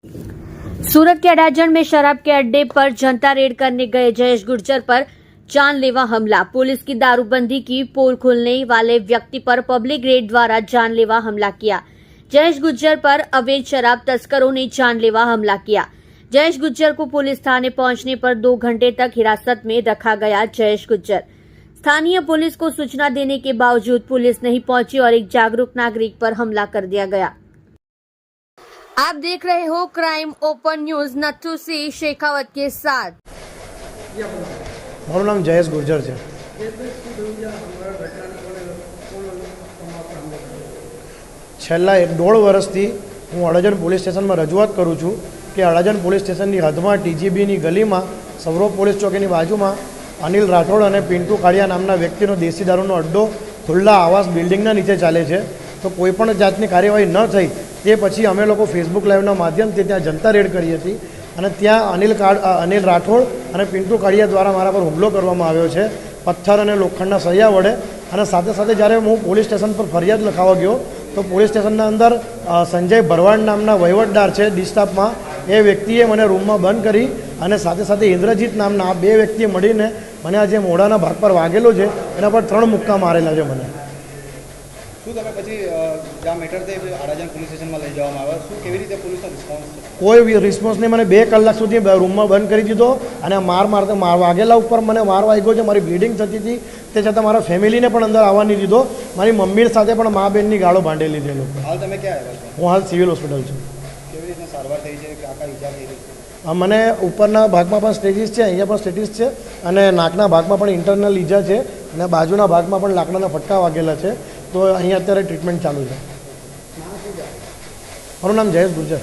सूरत के अडाजन में शराब के अड्डे पर जनता रेड करने गए जयेश गुर्जर पर जानलेवा हमला। पुलिस की दारूबंदी की पोल खोलने वाले व्यक्ति पर पब्लिक रेड द्वारा जानलेवा हमला किया। जयेश गुर्जर पर अवैध शराब तस्करों ने जानलेवा हमला किया। जयेश गुर्जर को पुलिस थाने पहुंचने पर 2 घंटे तक हिरासत में रखा गया। जयेश गुर्जर स्थानीय पुलिस को सूचना देने के बावजूद पुलिस नहीं पहुंची और एक जागरूक नागरिक पर हमला कर दिया गया। आप देख रहे हो crime open news, Nathu Singh Shekhawat के साथ। મારું નામ જયેશ ગુર્જર છે। છેલ્લા 1.5 વર્ષથી હું અડાજણ પોલીસ સ્ટેશનમાં રજૂઆત કરું છું કે અડાજણ પોલીસ સ્ટેશનની હદમાં ટીજીબીની ગલીમાં સૌરવ પોલીસ ચોકીની બાજુમાં અનિલ રાઠોડ અને પિન્ટુ કાળિયા નામના વ્યક્તિનો દેશી દારૂનો અડ્ડો ખુલ્લા આવાસ બિલ્ડિંગના નીચે ચાલે છે। તો કોઈપણ જાતની કાર્યવાહી ન થઈ તે પછી અમે લોકો ફેસબુક લાઈવના માધ્યમથી ત્યાં જનતા રેડ કરી હતી અને ત્યાં અનિલ રાઠોડ અને પિન્ટુ કાળિયા દ્વારા મારા પર હુમલો કરવામાં આવ્યો છે પથ્થર અને લોખંડના સળિયા વડે। અને સાથે સાથે જ્યારે હું પોલીસ સ્ટેશન પર ફરિયાદ લખાવવા ગયો તો પોલીસ સ્ટેશનના અંદર સંજય ભરવાડ નામના વહીવટદાર છે ડી સ્ટાફમાં, એ વ્યક્તિએ મને રૂમમાં બંધ કરી અને સાથે સાથે ઇન્દ્રજીત નામના આ 2 વ્યક્તિએ મળીને મને આ જે મોઢાના ભાગ પર વાગેલો છે એના પર 3 મુક્કા મારેલા છે મને। શું તમે પછી જ્યાં મેટર થઈ અડાજણ પોલીસ સ્ટેશનમાં લઈ જવામાં આવ્યા, શું કેવી રીતે પોલીસનો રિસ્પોન્સ? કોઈ રિસ્પોન્સ નહીં। મને 2 કલાક સુધી રૂમમાં બંધ કરી દીધો અને વાગેલા ઉપર મને માર વાગ્યો છે, મારી બ્લીડિંગ થતી હતી, તે છતાં મારા ફેમિલીને પણ અંદર આવવા નહીં દીધો। મારી મમ્મી સાથે પણ મા બેનની ગાળો ભાંડેલી છે લોકો। હાલ તમે ક્યાં આવ્યા છો? હું હાલ સિવિલ હોસ્પિટલ છું। કેવી રીતના સારવાર થઈ છે, કાકા ઈજા થઈ રહી છે? મને ઉપરના ભાગમાં પણ સ્ટેજીસ છે, અહીંયા પણ સ્ટેટીસ છે અને નાકના ભાગમાં પણ ઇન્ટરનલ ઈજા છે અને બાજુના ભાગમાં પણ લાકડાના ફટકા વાગેલા છે। તો અહીંયા અત્યારે ટ્રીટમેન્ટ ચાલુ છે। મારું નામ જયેશ ગુર્જર।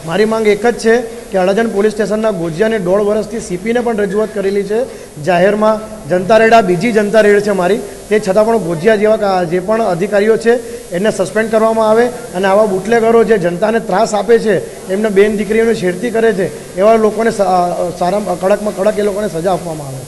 મારી માંગ એક જ છે કે અડાજણ પોલીસ સ્ટેશનના ગોજિયાને 1.5 વર્ષથી સીપીને પણ રજૂઆત કરેલી છે જાહેરમાં। જનતા રેડ આ બીજી જનતા રેડ છે મારી, તે છતાં પણ ગોજિયા જેવા જે પણ અધિકારીઓ છે એને સસ્પેન્ડ કરવામાં આવે અને આવા બુટલેગરો જે જનતાને ત્રાસ આપે છે, એમને બેન દીકરીઓને છેડતી કરે છે, એવા લોકોને સારા કડકમાં કડક એ લોકોને સજા આપવામાં આવે।